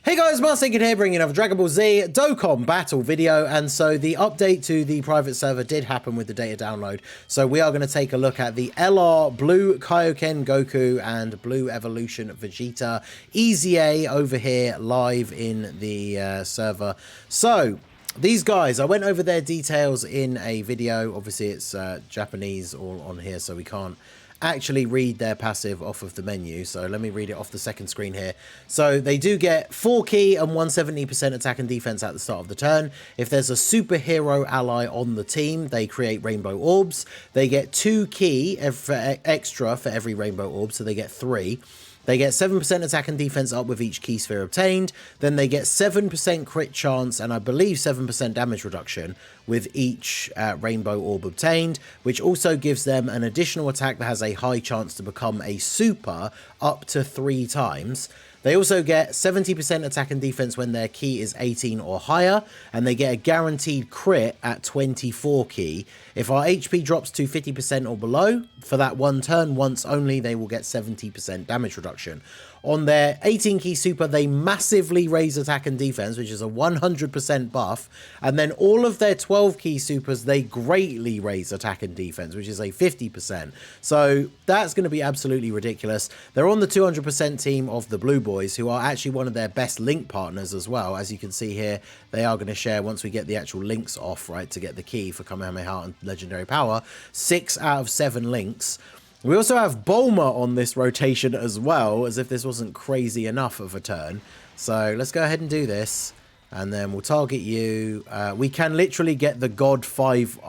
Hey guys, Zamasu here, bringing another Dragon Ball Z Dokkan battle video, and so the update to the private server did happen with the data download, so we are going to take a look at the LR Blue KAIOKEN Goku and Blue Evolution Vegeta EZA over here live in the server. So these guys, I went over their details in a video. Obviously it's Japanese all on here, so we can't actually read their passive off of the menu, so let me read it off the second screen here. So they do get 4 key and 170% attack and defense at the start of the turn. If there's a superhero ally on the team, they create rainbow orbs. They get 2 key extra for every rainbow orb, so they get 3. They get 7% attack and defense up with each key sphere obtained. Then they get 7% crit chance and I believe 7% damage reduction with each rainbow orb obtained, which also gives them an additional attack that has a high chance to become a super up to 3 times. They also get 70% attack and defense when their key is 18 or higher, and they get a guaranteed crit at 24 key. If our HP drops to 50% or below, for that one turn once only, they will get 70% damage reduction. On their 18 key super, they massively raise attack and defense, which is a 100% buff. And then all of their 12 key supers, they greatly raise attack and defense, which is a 50%. So that's going to be absolutely ridiculous. They're on the 200% team of the Blue Boys, who are actually one of their best link partners as well. As you can see here, they are going to share, once we get the actual links off, right, to get the key for Kamehameha and Legendary Power, 6 out of 7 links. We also have Bulma on this rotation as well, as if this wasn't crazy enough of a turn. So let's go ahead and do this, and then we'll target you. We can literally get the God 5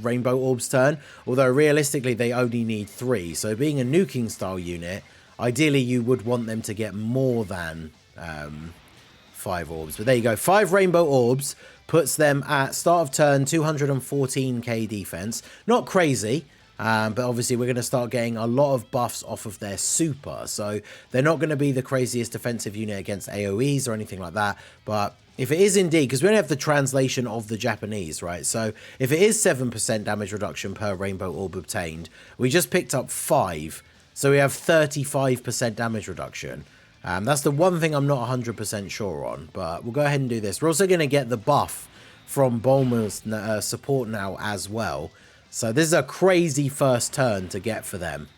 Rainbow Orbs turn, although realistically they only need 3. So being a nuking style unit, ideally you would want them to get more than 5 orbs. But there you go, 5 Rainbow Orbs puts them at start of turn 214k defense. Not crazy. But obviously we're going to start getting a lot of buffs off of their super. So they're not going to be the craziest defensive unit against AoEs or anything like that. But if it is indeed, because we don't have the translation of the Japanese, right? So if it is 7% damage reduction per rainbow orb obtained, we just picked up 5. So we have 35% damage reduction. That's the one thing I'm not 100% sure on. But we'll go ahead and do this. We're also going to get the buff from Bulma's support now as well. So this is a crazy first turn to get for them.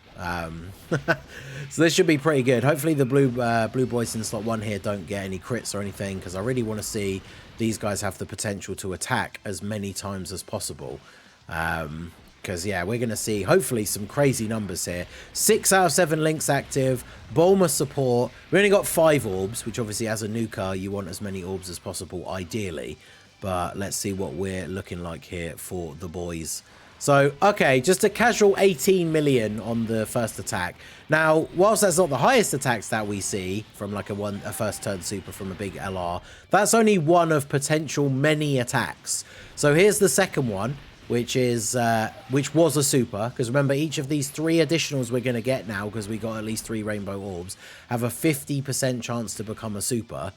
So this should be pretty good. Hopefully the blue boys in slot 1 here don't get any crits or anything, because I really want to see these guys have the potential to attack as many times as possible. Because, yeah, we're going to see, hopefully, some crazy numbers here. 6 out of 7 links active. Bulma support. We only got 5 orbs, which obviously as a nuker, you want as many orbs as possible, ideally. But let's see what we're looking like here for the boys. So, okay, just a casual 18 million on the first attack. Now, whilst that's not the highest attacks that we see from like a first turn super from a big LR, that's only one of potential many attacks. So here's the second one, which was a super, because remember, each of these 3 additionals we're going to get now, because we got at least 3 rainbow orbs, have a 50% chance to become a super.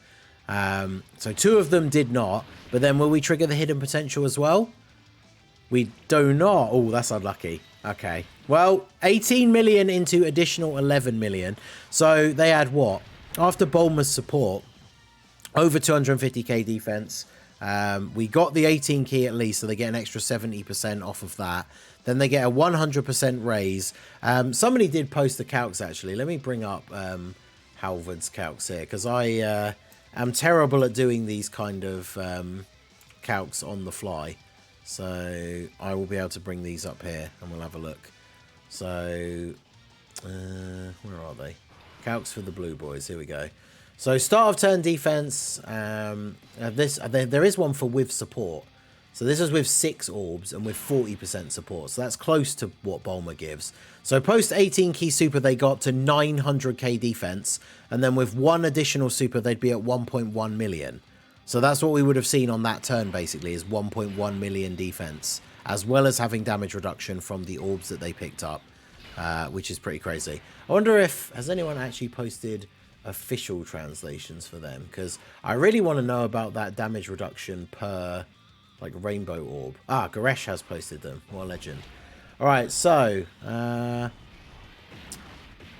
So 2 of them did not, but then will we trigger the hidden potential as well? We do not. Oh, that's unlucky. Okay. Well, 18 million into additional 11 million. So they had what? After Bulma's support, over 250k defense. We got the 18 key at least, so they get an extra 70% off of that. Then they get a 100% raise. Somebody did post the calcs, actually. Let me bring up Halvard's calcs here, because I am terrible at doing these kind of calcs on the fly. So I will be able to bring these up here and we'll have a look. So where are they? Calcs for the blue boys. Here we go. So start of turn defense. There is one for with support. So this is with 6 orbs and with 40% support. So that's close to what Bulma gives. So post 18 key super, they got to 900k defense. And then with 1 additional super, they'd be at 1.1 million. So that's what we would have seen on that turn, basically, is 1.1 million defense, as well as having damage reduction from the orbs that they picked up, which is pretty crazy. I wonder if, has anyone actually posted official translations for them? Because I really want to know about that damage reduction per, like, rainbow orb. Ah, Goresh has posted them. What a legend. All right, so,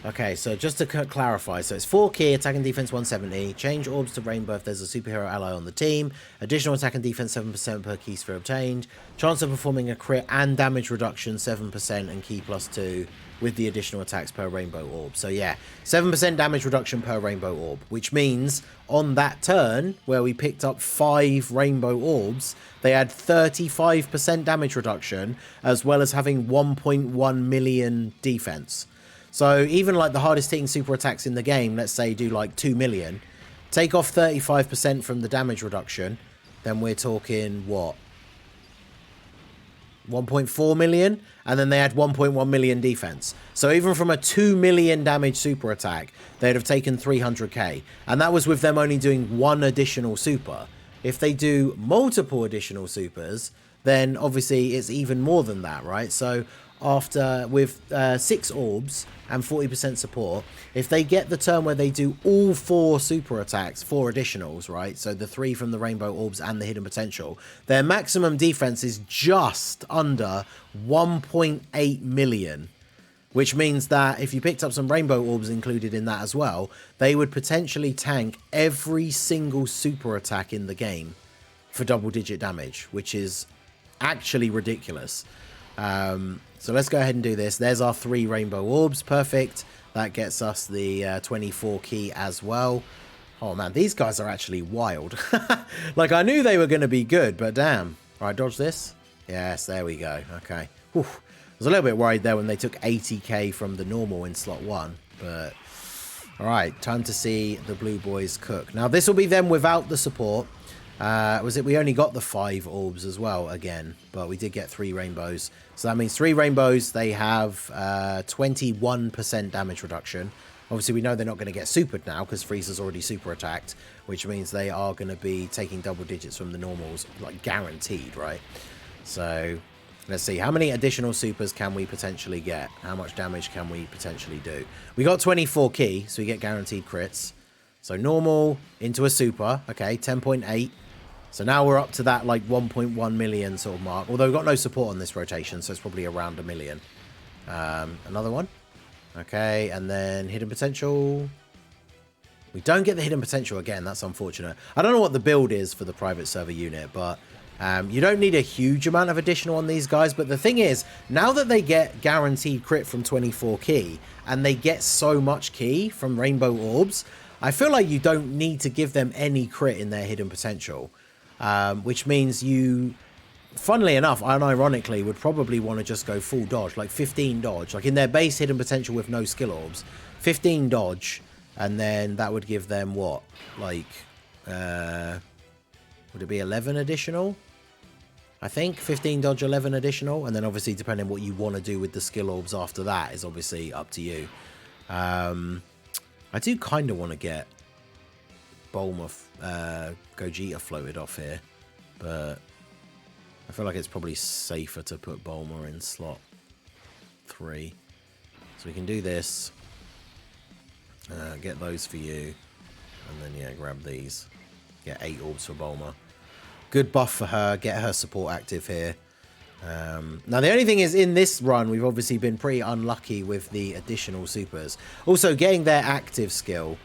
Okay, so just to clarify, so it's 4 key, attack and defense 170, change orbs to rainbow if there's a superhero ally on the team, additional attack and defense 7% per key sphere obtained, chance of performing a crit and damage reduction 7% and key +2 with the additional attacks per rainbow orb. So yeah, 7% damage reduction per rainbow orb, which means on that turn where we picked up 5 rainbow orbs, they had 35% damage reduction as well as having 1.1 million defense. So even like the hardest hitting super attacks in the game, let's say do like 2 million, take off 35% from the damage reduction, then we're talking what? 1.4 million, and then they had 1.1 million defense. So even from a 2 million damage super attack, they'd have taken 300k. And that was with them only doing 1 additional super. If they do multiple additional supers, then obviously it's even more than that, right? So after with 6 orbs and 40% support, if they get the turn where they do all 4 super attacks, 4 additionals, right? So the 3 from the rainbow orbs and the hidden potential, their maximum defense is just under 1.8 million, which means that if you picked up some rainbow orbs included in that as well, they would potentially tank every single super attack in the game for double-digit damage, which is actually ridiculous. So let's go ahead and do this. There's our 3 rainbow orbs. Perfect. That gets us the 24 key as well. Oh man, these guys are actually wild. Like, I knew they were going to be good, but damn. Right, dodge this. Yes, there we go. Okay. Whew. I was a little bit worried there when they took 80k from the normal in slot 1, but all right, time to see the blue boys cook. Now this will be them without the support. We only got the 5 orbs as well again, but we did get 3 rainbows. So that means 3 rainbows, they have 21% damage reduction. Obviously, we know they're not going to get supered now because Frieza's already super attacked, which means they are going to be taking double digits from the normals, like guaranteed, right? So let's see, how many additional supers can we potentially get? How much damage can we potentially do? We got 24 key, so we get guaranteed crits. So normal into a super, okay, 10.8. So now we're up to that like 1.1 million sort of mark. Although we've got no support on this rotation, so it's probably around 1 million. Another one. Okay, and then hidden potential. We don't get the hidden potential again. That's unfortunate. I don't know what the build is for the private server unit, but you don't need a huge amount of additional on these guys. But the thing is, now that they get guaranteed crit from 24 key, and they get so much key from rainbow orbs, I feel like you don't need to give them any crit in their hidden potential. Which means you, funnily enough, unironically, would probably want to just go full dodge, like 15 dodge, like in their base hidden potential with no skill orbs, 15 dodge, and then that would give them what, like, would it be 11 additional? I think 15 dodge, 11 additional, and then obviously depending on what you want to do with the skill orbs after that is obviously up to you. I do kind of want to get Bulma, Gogeta floated off here, but I feel like it's probably safer to put Bulma in slot 3. So we can do this, get those for you, and then yeah, grab these, get 8 orbs for Bulma. Good buff for her, get her support active here. Now the only thing is, in this run we've obviously been pretty unlucky with the additional supers. Also, getting their active skill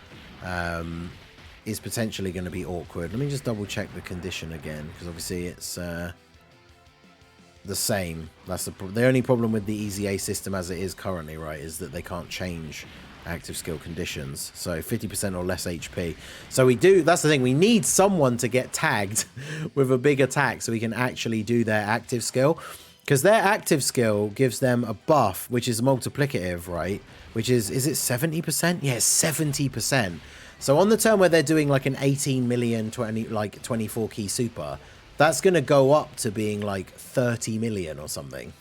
is potentially going to be awkward. Let me just double check the condition again, because obviously it's the same. That's the only problem with the EZA system as it is currently, right, is that they can't change active skill conditions. So 50% or less HP. So we do, that's the thing, we need someone to get tagged with a big attack so we can actually do their active skill, because their active skill gives them a buff which is multiplicative, right, which is it 70%? Yeah, 70%. So on the turn where they're doing like an 18 million 24 key super, that's going to go up to being like 30 million or something,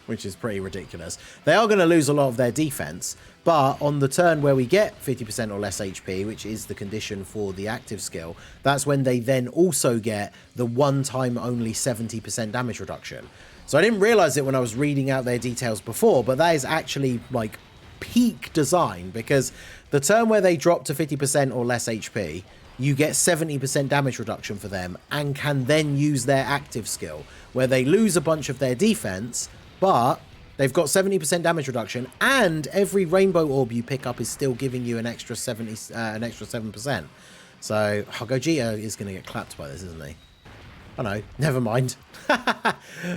which is pretty ridiculous. They are going to lose a lot of their defense, but on the turn where we get 50% or less HP, which is the condition for the active skill, that's when they then also get the one-time only 70% damage reduction. So I didn't realize it when I was reading out their details before, but that is actually like peak design, because the turn where they drop to 50% or less HP, you get 70% damage reduction for them and can then use their active skill, where they lose a bunch of their defense, but They've got 70% damage reduction, and every rainbow orb you pick up is still giving you an extra 7%. So Gogeta is going to get clapped by this, isn't he? Oh no, never mind.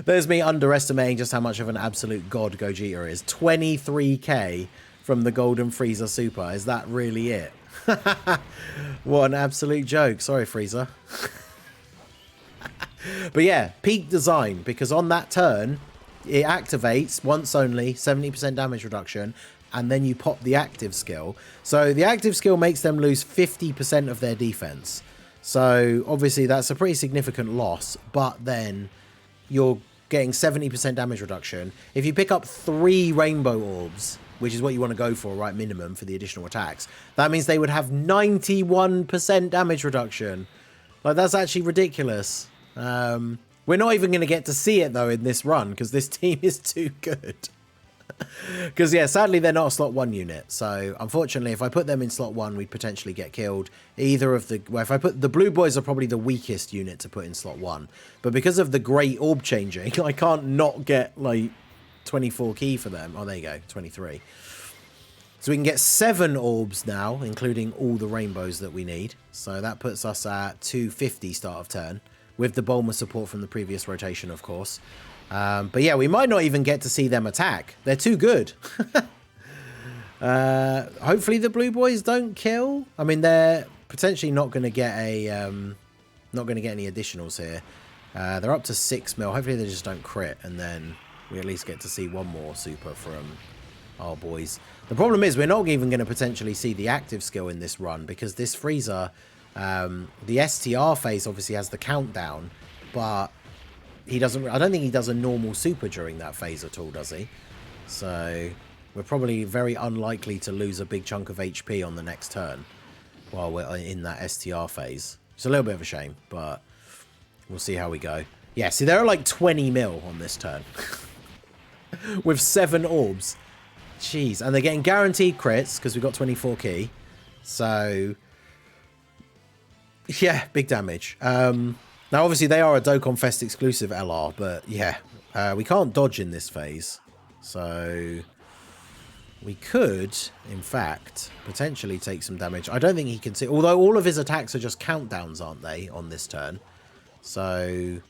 There's me underestimating just how much of an absolute god Gogeta is. 23k from the Golden Frieza Super. Is that really it? What an absolute joke. Sorry, Frieza. But yeah, peak design, because on that turn, it activates once only, 70% damage reduction, and then you pop the active skill. So the active skill makes them lose 50% of their defense. So obviously that's a pretty significant loss, but then you're getting 70% damage reduction. If you pick up 3 rainbow orbs, which is what you want to go for, right, minimum for the additional attacks, that means they would have 91% damage reduction. Like, that's actually ridiculous. We're not even going to get to see it, though, in this run, because this team is too good. Because, yeah, sadly, they're not a slot 1 unit. So, unfortunately, if I put them in slot 1, we'd potentially get killed. Either of the... Well, if I put... The blue boys are probably the weakest unit to put in slot 1. But because of the great orb changing, I can't not get, like, 24 key for them. Oh, there you go. 23. So we can get 7 orbs now, including all the rainbows that we need. So that puts us at 250 start of turn, with the Bulma support from the previous rotation, of course. But yeah, we might not even get to see them attack. They're too good. Hopefully the blue boys don't kill. I mean, they're potentially not going to get a not going to get any additionals here. They're up to 6 mil. Hopefully they just don't crit, and then we at least get to see one more super from our boys. The problem is we're not even going to potentially see the active skill in this run, because this Frieza, the STR phase obviously has the countdown, but he doesn't. I don't think he does a normal super during that phase at all, does he? So we're probably very unlikely to lose a big chunk of HP on the next turn while we're in that STR phase. It's a little bit of a shame, but we'll see how we go. Yeah, see, there are like 20 mil on this turn with 7 orbs. Jeez, and they're getting guaranteed crits because we've got 24 key. So yeah, big damage. Now, obviously, they are a Dokkan Fest exclusive LR, but yeah, we can't dodge in this phase. So we could, in fact, potentially take some damage. I don't think he can see, although all of his attacks are just countdowns, aren't they, on this turn? So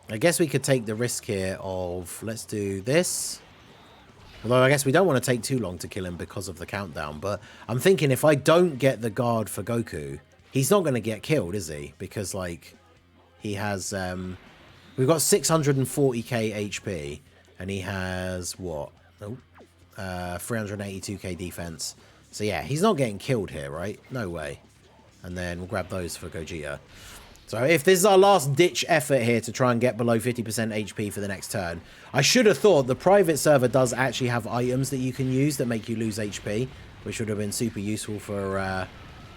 I guess we could take the risk here of, let's do this. Although I guess we don't want to take too long to kill him because of the countdown. But I'm thinking if I don't get the guard for Goku, he's not going to get killed, is he? Because, like, he has... we've got 640k HP, and he has, what? Oh, 382k defense. So, yeah, he's not getting killed here, right? No way. And then we'll grab those for Gogeta. So if this is our last ditch effort here to try and get below 50% HP for the next turn, I should have thought the private server does actually have items that you can use that make you lose HP, which would have been super useful for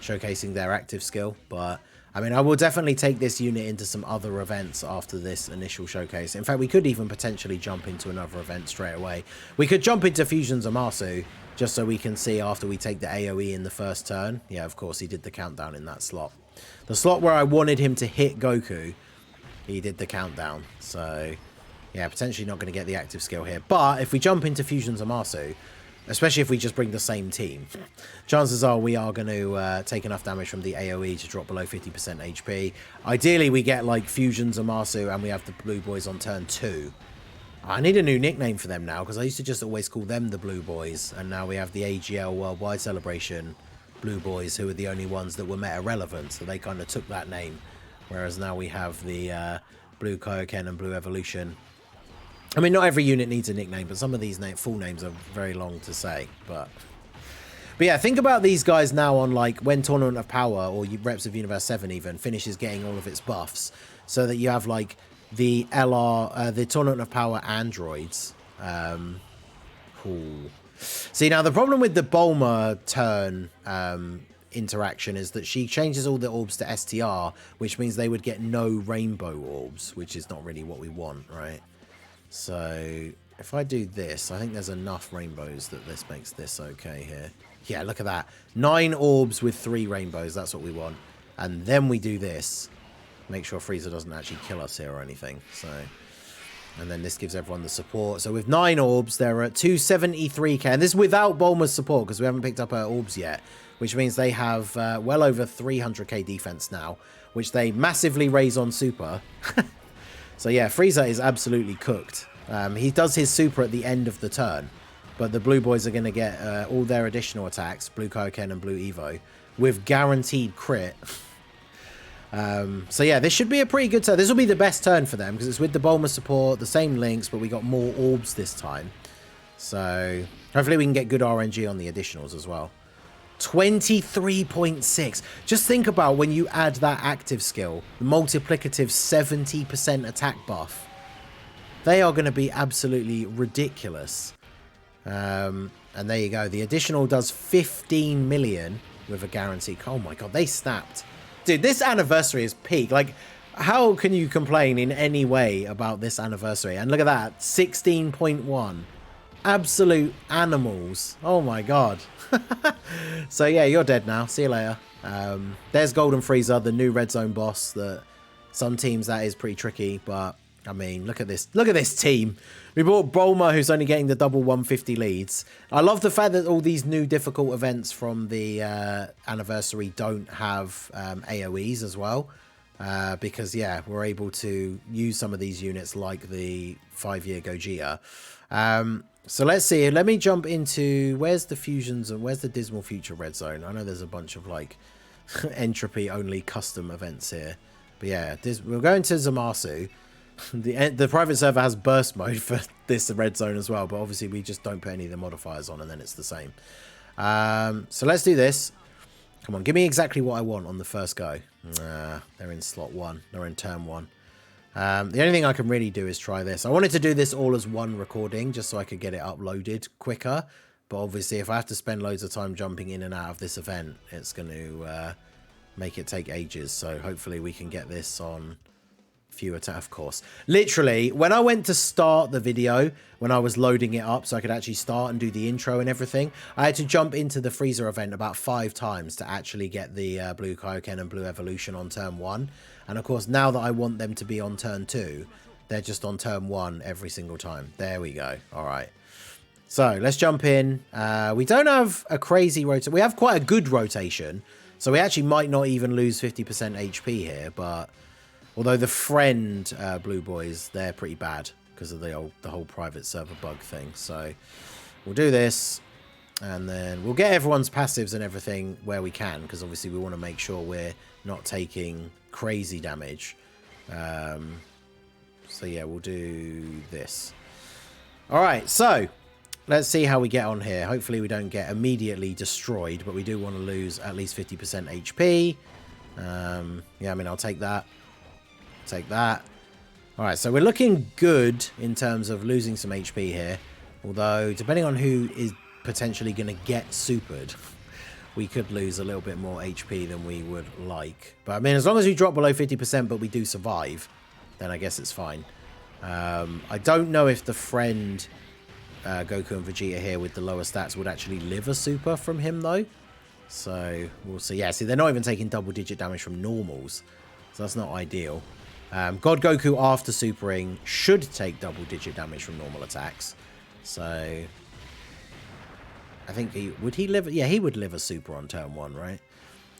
showcasing their active skill. But I mean, I will definitely take this unit into some other events after this initial showcase. In fact, we could even potentially jump into another event straight away. We could jump into Fusion Zamasu just so we can see after we take the AoE in the first turn. Yeah, of course, he did the countdown in that slot. The slot where I wanted him to hit Goku, he did the countdown. So, yeah, potentially not going to get the active skill here. But if we jump into Fusion Zamasu, especially if we just bring the same team, chances are we are going to take enough damage from the AoE to drop below 50% HP. Ideally, we get, like, Fusion Zamasu and we have the Blue Boys on turn 2. I need a new nickname for them now, because I used to just always call them the Blue Boys. And now we have the AGL Worldwide Celebration Blue Boys, who are the only ones that were meta relevant, so they kind of took that name, whereas now we have the Blue Kaioken and Blue Evolution. I mean, not every unit needs a nickname, but some of these full names are very long to say. But yeah, think about these guys now on, like, when Tournament of Power or Reps of Universe 7 even finishes getting all of its buffs, so that you have, like, the LR, the Tournament of Power androids. Cool. See, now the problem with the Bulma turn interaction is that she changes all the orbs to STR, which means they would get no rainbow orbs, which is not really what we want, right? So if I do this, I think there's enough rainbows that this makes this okay here. Yeah, look at that. 9 orbs with 3 rainbows. That's what we want. And then we do this. Make sure Frieza doesn't actually kill us here or anything. So And then this gives everyone the support. So with 9 orbs, they're at 273k. And this is without Bulma's support, because we haven't picked up her orbs yet. Which means they have well over 300k defense now, which they massively raise on super. So yeah, Frieza is absolutely cooked. He does his super at the end of the turn. But the blue boys are going to get all their additional attacks, Blue Kaioken and Blue Evo, with guaranteed crit. So yeah, this should be a pretty good turn. This will be the best turn for them because it's with the Bulma support, the same links, but we got more orbs this time. So hopefully we can get good RNG on the additionals as well. 23.6. Just think about when you add that active skill, the multiplicative 70% attack buff. They are going to be absolutely ridiculous. And there you go. The additional does 15 million with a guarantee. Oh my god, they snapped. Dude, this anniversary is peak. Like, how can you complain in any way about this anniversary? And look at that, 16.1. Absolute animals. Oh my god. So yeah, you're dead now. See you later. There's Golden Frieza, the new red zone boss. That some teams that is pretty tricky, but I mean, look at this. Look at this team. We brought Bulma, who's only getting the double 150 leads. I love the fact that all these new difficult events from the anniversary don't have AoEs as well. Because, yeah, we're able to use some of these units like the 5-year Gogeta. So let's see. Let me jump into... Where's the fusions and where's the Dismal Future Red Zone? I know there's a bunch of, like, entropy-only custom events here. But, yeah, we'll go into Zamasu. The private server has burst mode for this red zone as well, but obviously we just don't put any of the modifiers on and then it's the same. So let's do this. Come on, give me exactly what I want on the first go. They're in slot 1. They're in turn 1. The only thing I can really do is try this. I wanted to do this all as one recording just so I could get it uploaded quicker. But obviously if I have to spend loads of time jumping in and out of this event, it's going to make it take ages. So hopefully we can get this on... few attacks, of course. Literally, when I went to start the video, when I was loading it up so I could actually start and do the intro and everything, I had to jump into the Frieza event about 5 times to actually get the Blue Kaioken and Blue Evolution on turn 1. And of course, now that I want them to be on turn 2, they're just on turn 1 every single time. There we go. All right. So let's jump in. We don't have a crazy rotation. We have quite a good rotation. So we actually might not even lose 50% HP here, but... Although the friend blue boys, they're pretty bad because of the whole private server bug thing. So we'll do this and then we'll get everyone's passives and everything where we can because obviously we want to make sure we're not taking crazy damage. So yeah, we'll do this. All right, so let's see how we get on here. Hopefully we don't get immediately destroyed, but we do want to lose at least 50% HP. Yeah, I mean, I'll take that. Take that. All right, so we're looking good in terms of losing some HP here. Although, depending on who is potentially going to get supered, we could lose a little bit more HP than we would like. But, I mean, as long as we drop below 50%, but we do survive, then I guess it's fine. I don't know if the friend Goku and Vegeta here with the lower stats would actually live a super from him, though. So, we'll see. Yeah, see, they're not even taking double-digit damage from normals. So, that's not ideal. God Goku after supering should take double-digit damage from normal attacks. So, I think would he live? Yeah, he would live a super on turn 1, right?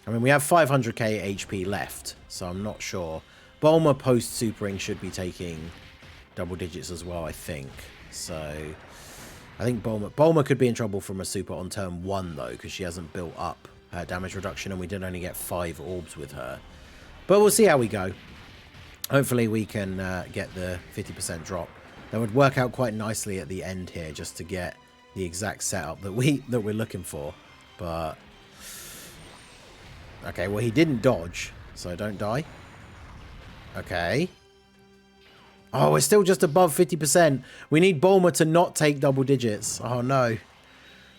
I mean, we have 500k HP left, so I'm not sure. Bulma post-supering should be taking double digits as well, I think. So, I think Bulma could be in trouble from a super on turn 1, though, because she hasn't built up her damage reduction, and we did only get 5 orbs with her. But we'll see how we go. Hopefully we can get the 50% drop. That would work out quite nicely at the end here, just to get the exact setup that we're looking for. But okay, well he didn't dodge, so don't die. Okay. Oh, we're still just above 50%. We need Bulma to not take double digits. Oh no.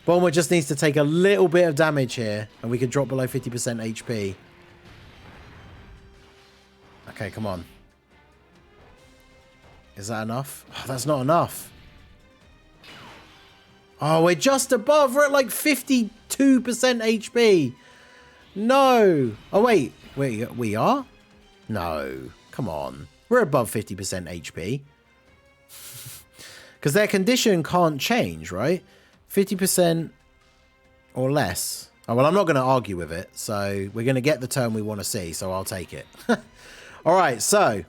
Bulma just needs to take a little bit of damage here, and we can drop below 50% HP. Okay, come on. Is that enough? Oh, that's not enough. Oh, we're just above. We're at like 52% HP. No. Oh, wait. We are? No. Come on. We're above 50% HP. Because their condition can't change, right? 50% or less. Oh, well, I'm not going to argue with it. So we're going to get the turn we want to see. So I'll take it. All right. So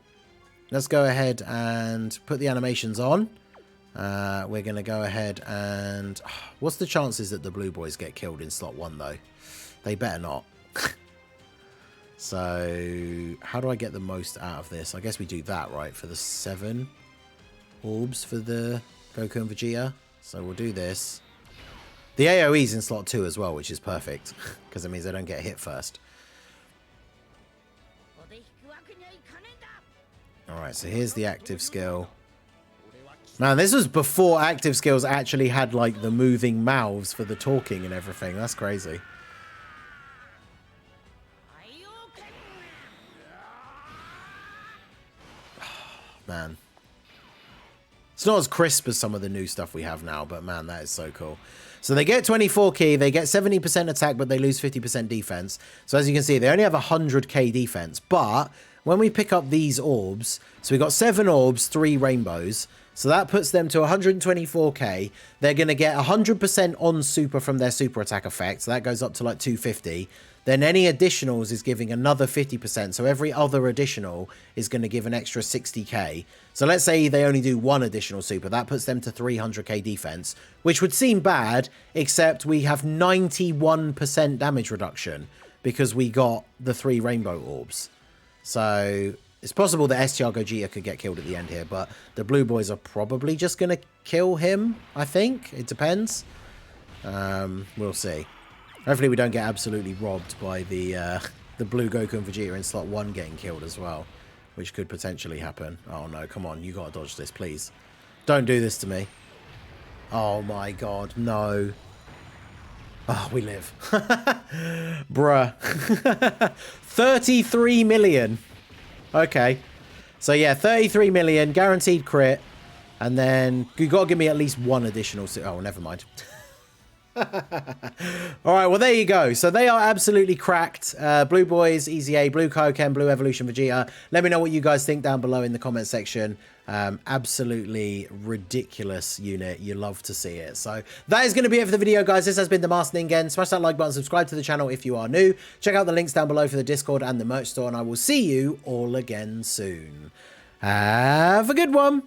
let's go ahead and put the animations on. We're going to go ahead and... What's the chances that the blue boys get killed in slot 1, though? They better not. So how do I get the most out of this? I guess we do that, right? For the 7 orbs for the Goku and Vegeta. So we'll do this. The AoE's in slot 2 as well, which is perfect. Because it means they don't get hit first. Alright, so here's the active skill. Man, this was before active skills actually had, like, the moving mouths for the talking and everything. That's crazy. Man. It's not as crisp as some of the new stuff we have now, but man, that is so cool. So they get 24 ki, they get 70% attack, but they lose 50% defense. So as you can see, they only have 100k defense. But when we pick up these orbs, so we got 7 orbs, 3 rainbows. So that puts them to 124k. They're going to get 100% on super from their super attack effect. So that goes up to like 250. Then any additionals is giving another 50%. So every other additional is going to give an extra 60k. So let's say they only do 1 additional super. That puts them to 300k defense, which would seem bad, except we have 91% damage reduction because we got the 3 rainbow orbs. So it's possible that STR Gogeta could get killed at the end here, but the blue boys are probably just going to kill him, I think. It depends. We'll see. Hopefully we don't get absolutely robbed by the blue Goku and Vegeta in slot 1 getting killed as well, which could potentially happen. Oh no, come on, you gotta dodge this, please. Don't do this to me. Oh my god, no. Oh, we live. Bruh. 33 million. Okay. So yeah, 33 million, guaranteed crit. And then you gotta give me at least 1 additional... Oh, never mind. Alright, well there you go. So they are absolutely cracked. Blue Boys, Easy A, Blue Kaioken, Blue Evolution Vegeta. Let me know what you guys think down below in the comment section. Absolutely ridiculous unit. You love to see it. So that is going to be it for the video, guys. This has been the Master Ningen. Smash that like button, subscribe to the channel if you are new. Check out the links down below for the Discord and the merch store, and I will see you all again soon. Have a good one.